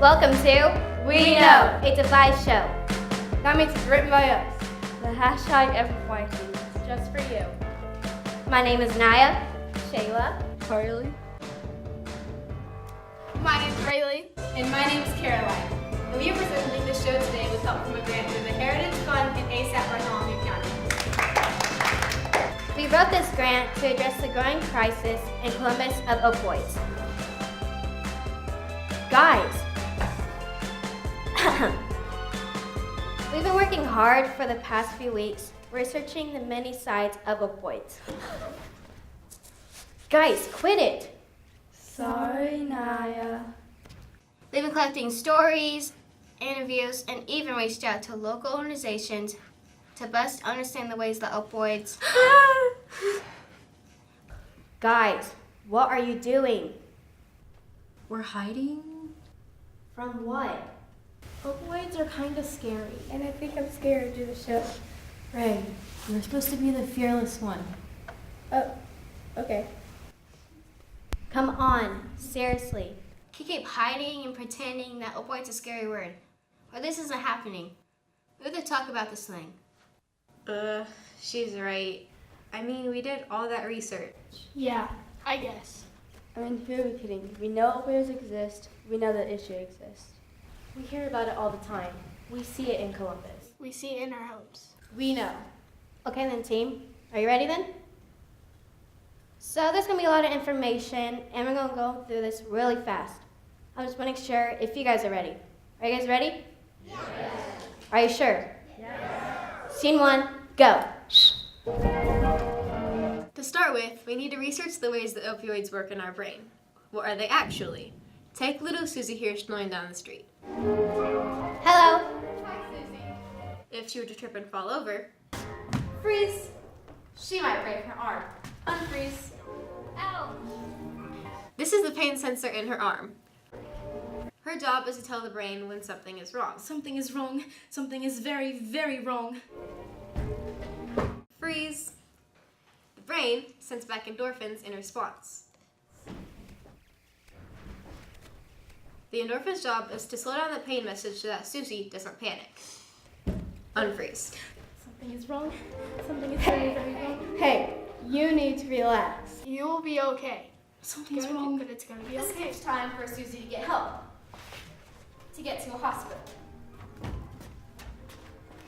Welcome to We Know. It's a Vice show. That means it's written by us. The hashtag FYC is just for you. My name is Naya. Shayla. Carly. My name's Rayleigh. And my name's Caroline. And we are presenting this show today with help from a grant through the Heritage Fund and ASAP Bartholomew County. We wrote this grant to address the growing crisis in Columbus of opioids. Guys, we've been working hard for the past few weeks researching the many sides of opioids. Guys, quit it. Sorry, Naya. We've been collecting stories, interviews, and even reached out to local organizations to best understand the ways that opioids... Guys, what are you doing? We're hiding? From what? Opioids are kind of scary. And I think I'm scared to do the show. Ray, you're supposed to be the fearless one. Oh, okay. Come on, seriously. You keep hiding and pretending that opioid's a scary word. Or this isn't happening. We have to talk about this thing. She's right. I mean, we did all that research. Yeah, I guess. I mean, who are we kidding? We know opioids exist. We know the issue exists. We hear about it all the time. We see it in Columbus. We see it in our homes. We know. Okay then, team. Are you ready then? So there's going to be a lot of information, and we're going to go through this really fast. I just want to make sure if you guys are ready. Are you guys ready? Yes. Are you sure? Yes. Scene 1, go. To start with, we need to research the ways that opioids work in our brain. What are they actually? Take little Susie here strolling down the street. Hello. Hi, Susie. If she were to trip and fall over, Freeze. She might break her arm. Unfreeze. Ow. this is the pain sensor in her arm. Her job is to tell the brain when something is wrong. Something is wrong. Something is very, very wrong. Freeze. The brain sends back endorphins in response. The endorphin's job is to slow down the pain message so that Susie doesn't panic. Unfreeze. Something is wrong. Something is very, very wrong. Hey, you need to relax. You will be okay. Something's wrong. But it's gonna be This okay. is time for Susie to get help. To get to a hospital.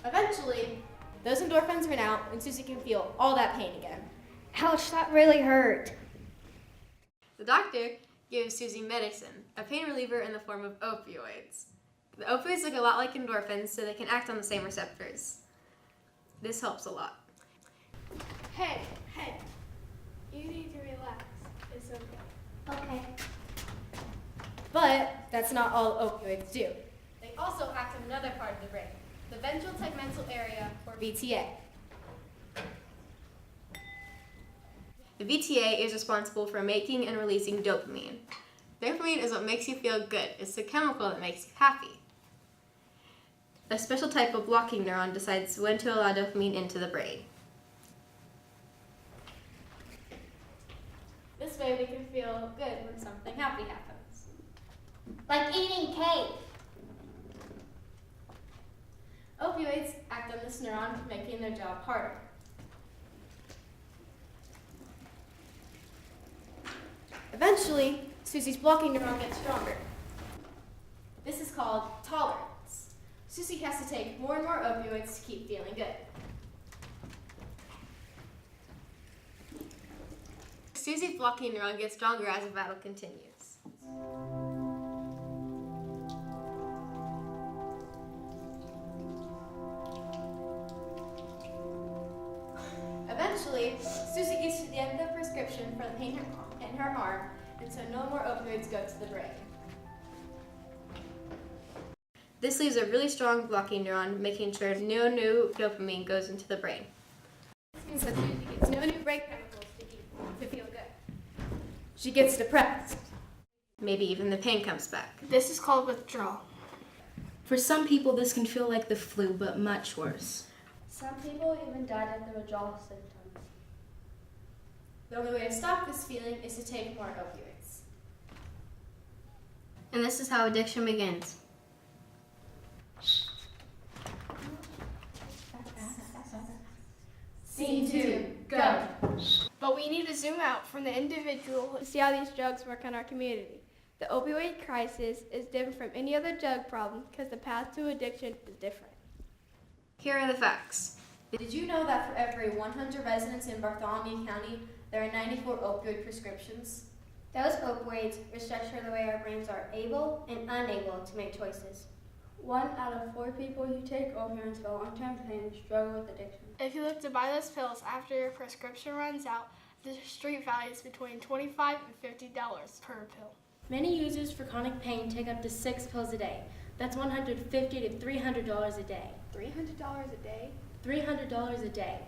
Eventually, those endorphins run out and Susie can feel all that pain again. Ouch, that really hurt. The doctor gives Susie medicine, a pain reliever in the form of opioids. The opioids look a lot like endorphins, so they can act on the same receptors. This helps a lot. Hey, you need to relax. It's okay. Okay. But that's not all opioids do. They also act on another part of the brain, the ventral tegmental area, or VTA. The VTA is responsible for making and releasing dopamine. Dopamine is what makes you feel good. It's the chemical that makes you happy. A special type of blocking neuron decides when to allow dopamine into the brain. This way we can feel good when something happy happens. Like eating cake. Opioids act on this neuron, making their job harder. Eventually, Susie's blocking neuron gets stronger. This is called tolerance. Susie has to take more and more opioids to keep feeling good. Susie's blocking neuron gets stronger as the battle continues. Eventually, Susie gets to the end of the prescription for the pain in her arm, and so no more opioids go to the brain. This leaves a really strong blocking neuron, making sure no new dopamine goes into the brain. This means that Susie gets no new brain chemicals to feel good. She gets depressed. Maybe even the pain comes back. This is called withdrawal. For some people, this can feel like the flu, but much worse. Some people even died of the withdrawal symptoms. The only way to stop this feeling is to take more opioids. And this is how addiction begins. Scene 2, go. But we need to zoom out from the individual to see how these drugs work in our community. The opioid crisis is different from any other drug problem because the path to addiction is different. Here are the facts. Did you know that for every 100 residents in Bartholomew County, there are 94 opioid prescriptions? Those opioids restructure the way our brains are able and unable to make choices. 1 out of 4 people who take opioids for long-term pain struggle with addiction. If you look to buy those pills after your prescription runs out, the street value is between $25 and $50 per pill. Many users for chronic pain take up to 6 pills a day. That's $150 to $300 a day. $300 a day? $300 a day.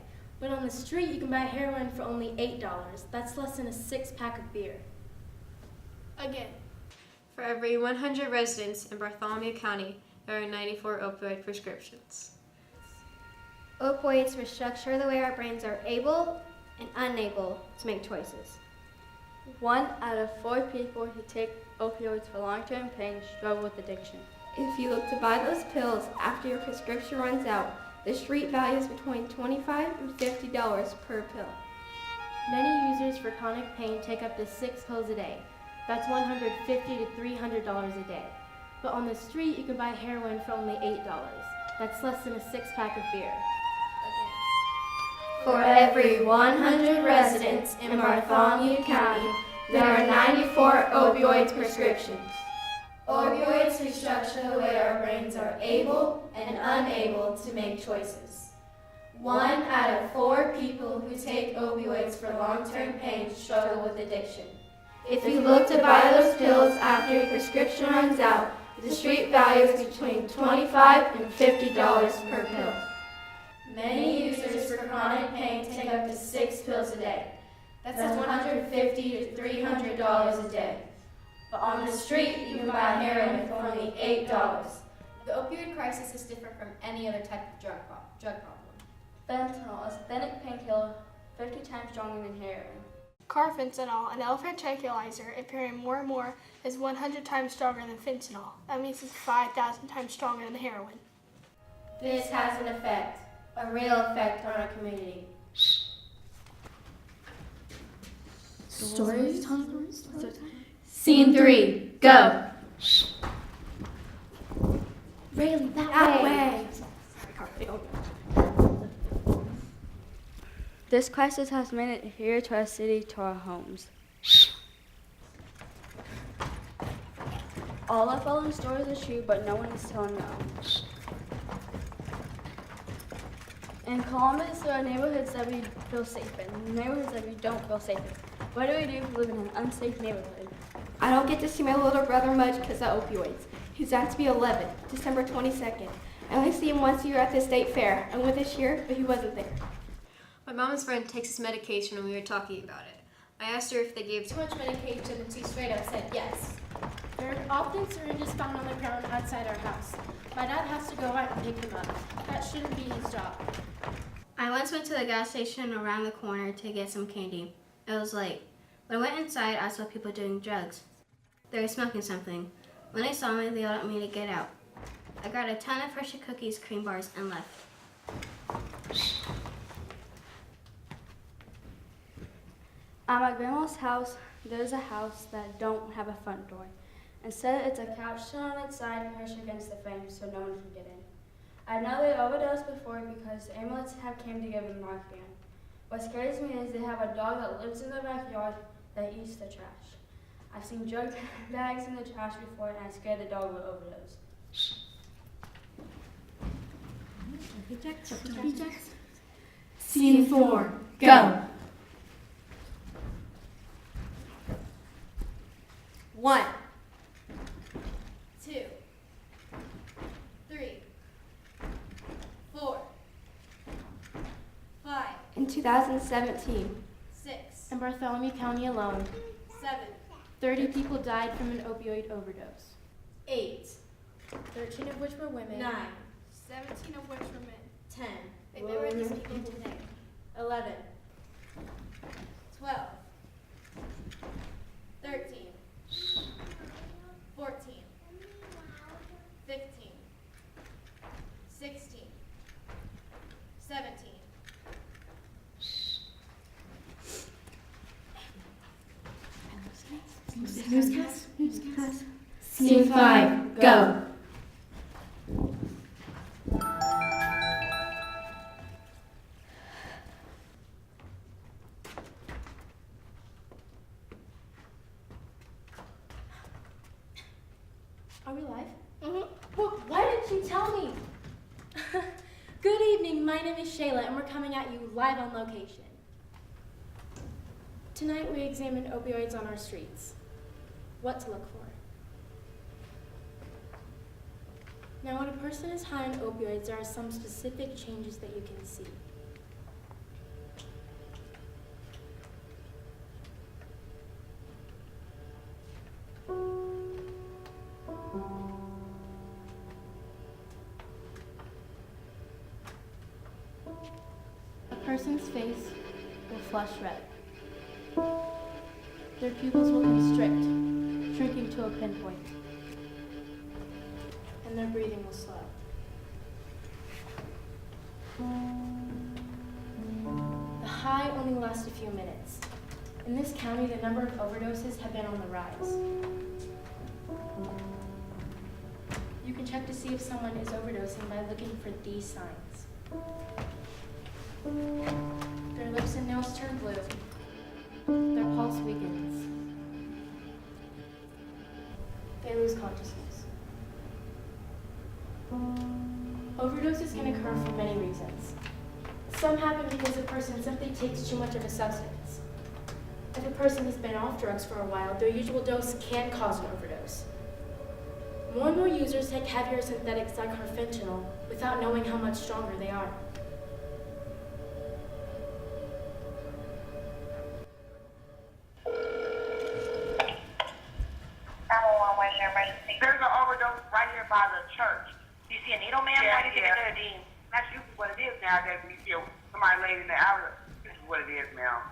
But on the street, you can buy heroin for only $8. That's less than a 6-pack of beer. Again, For every 100 residents in Bartholomew County, there are 94 opioid prescriptions. Opioids restructure the way our brains are able and unable to make choices. 1 out of 4 people who take opioids for long-term pain struggle with addiction. if you look to buy those pills after your prescription runs out, the street value is between $25 and $50 per pill. Many users for chronic pain take up to 6 pills a day. That's $150 to $300 a day. But on the street, you can buy heroin for only $8. That's less than a 6-pack of beer. For every 100 residents in Bartholomew County, there are 94 opioid prescriptions. Opioids restructure the way our brains are able and unable to make choices. 1 out of 4 people who take opioids for long-term pain struggle with addiction. If you look to buy those pills after your prescription runs out, the street value is between $25 and $50 per pill. Many users for chronic pain take up to 6 pills a day. That's $150 to $300 a day. But on the street, you can buy heroin for only $8. The opioid crisis is different from any other type of drug problem. Fentanyl is a synthetic painkiller 50 times stronger than heroin. Carfentanil, an elephant tranquilizer, appearing more and more, is 100 times stronger than fentanyl. That means it's 5,000 times stronger than heroin. This has an effect, a real effect on our community. Stories? Scene 3, go. Rayleigh, That way. This crisis has made it here to our city, to our homes. All the following stories are true, but no one is telling them. In Columbus, there are neighborhoods that we feel safe in, and neighborhoods that we don't feel safe in. What do we do if we live in an unsafe neighborhood? I don't get to see my little brother much because of opioids. He's about to be 11, December 22nd. I only see him once a year at the state fair. I went this year, but he wasn't there. My mom's friend takes his medication and we were talking about it. I asked her if they gave Too much medication, and she straight up said yes. There are often syringes found on the ground outside our house. My dad has to go out and pick them up. That shouldn't be his job. I once went to the gas station around the corner to get some candy. It was late. When I went inside, I saw people doing drugs. They were smoking something. When they saw me, they yelled at me to get out. I grabbed a ton of Hershey cookies, cream bars, and left. At my grandma's house, there's a house that don't have a front door. Instead, it's a couch sit on its side and pushed against the frame so no one can get in. I know they overdosed before because the ambulance have came to give them Narcan. What scares me is they have a dog that lives in their backyard that eats the trash. I've seen drug bags in the trash before and I'm scared the dog will overdose. Scene 4, go. 1, 2, 3, 4, 5, In 2017, 6, In Bartholomew County alone, 7, 30 people died from an opioid overdose. 8, 13 of which were women. 9, 17 of which were men. 10, Wait, where were these people today? 11, 12, 13, 14, Scene 5, go. Are we live? Mm-hmm. Well, why didn't you tell me? Good evening, my name is Shayla and we're coming at you live on location. Tonight we examined opioids on our streets. What to look for. Now when a person is high on opioids, there are some specific changes that you can see. A person's face will flush red. Their pupils will constrict, shrinking to a pinpoint. And their breathing will slow. The high only lasts a few minutes. In this county, the number of overdoses have been on the rise. You can check to see if someone is overdosing by looking for these signs. Their lips and nails turn blue. Their pulse weakens. They lose consciousness. Overdoses can occur for many reasons. Some happen because a person simply takes too much of a substance. If a person has been off drugs for a while, their usual dose can cause an overdose. More and more users take heavier synthetics like fentanyl without knowing how much stronger they are. There's an overdose right here by the church. Do you see a needle, ma'am? Yeah, Why do you think it's Dean? That's usually what it is nowadays when you see somebody laying in the alley. This is what it is now.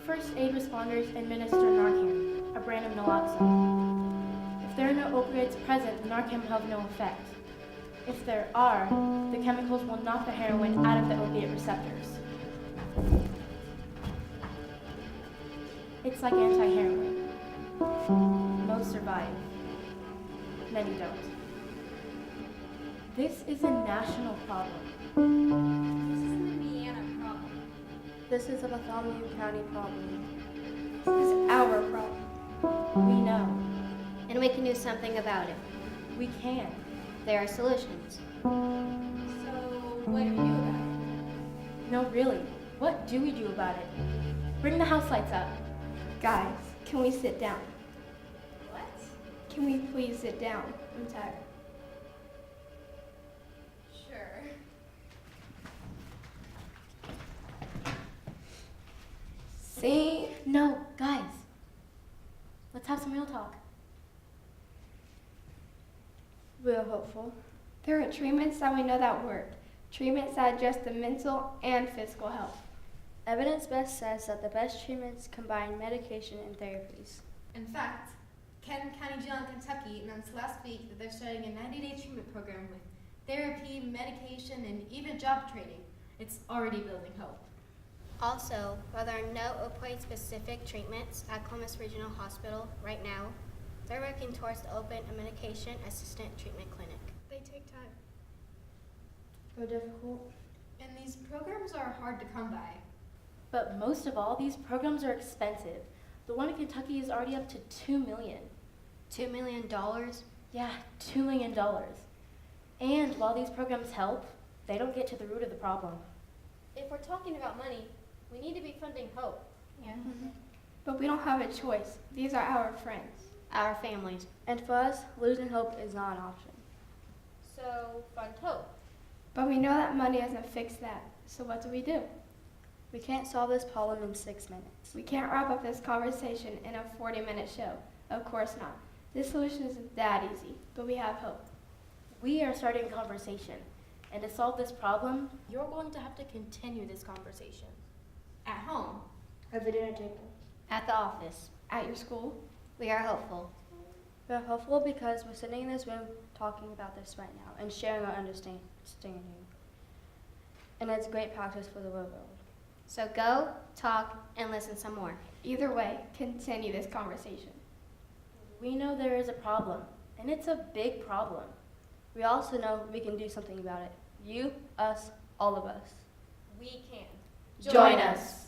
First aid responders administer Narcan, a brand of naloxone. If there are no opioids present, the Narcan will have no effect. If there are, the chemicals will knock the heroin out of the opiate receptors. It's like anti-heroin. Most survive. Many don't. This is a national problem. This is an Indiana problem. This is a Bartholomew County problem. This is our problem. We know. And we can do something about it. We can. There are solutions. So, what do we do about it? No, really. What do we do about it? Bring the house lights up. Guys, can we sit down? What? Can we please sit down? I'm tired. Sure. See? No, guys. Let's have some real talk. We're hopeful. There are treatments that we know that work. Treatments that address the mental and physical health. Evidence-based says that the best treatments combine medication and therapies. In fact, Kenton County Jail in Kentucky announced last week that they're starting a 90-day treatment program with therapy, medication, and even job training. It's already building hope. Also, while there are no opioid-specific treatments at Columbus Regional Hospital right now, they're working towards to open a medication assistant treatment clinic. They take time. They're difficult. And these programs are hard to come by. But most of all, these programs are expensive. The one in Kentucky is already up to $2 million. $2 million? Yeah, $2 million. And while these programs help, they don't get to the root of the problem. If we're talking about money, we need to be funding hope. Yeah. But we don't have a choice. These are our friends. Our families. And for us, losing hope is not an option. So, fund hope. But we know that money doesn't fix that. So what do? We can't solve this problem in 6 minutes. We can't wrap up this conversation in a 40-minute show. Of course not. This solution isn't that easy, but we have hope. We are starting a conversation. And to solve this problem, you're going to have to continue this conversation. At home, At the dinner table. At the office. At your school? We are hopeful. We're hopeful because we're sitting in this room talking about this right now and sharing our understanding. And it's great practice for the real world. So go, talk, and listen some more. Either way, continue this conversation. We know there is a problem, and it's a big problem. We also know we can do something about it. You, us, all of us. We can. Join us.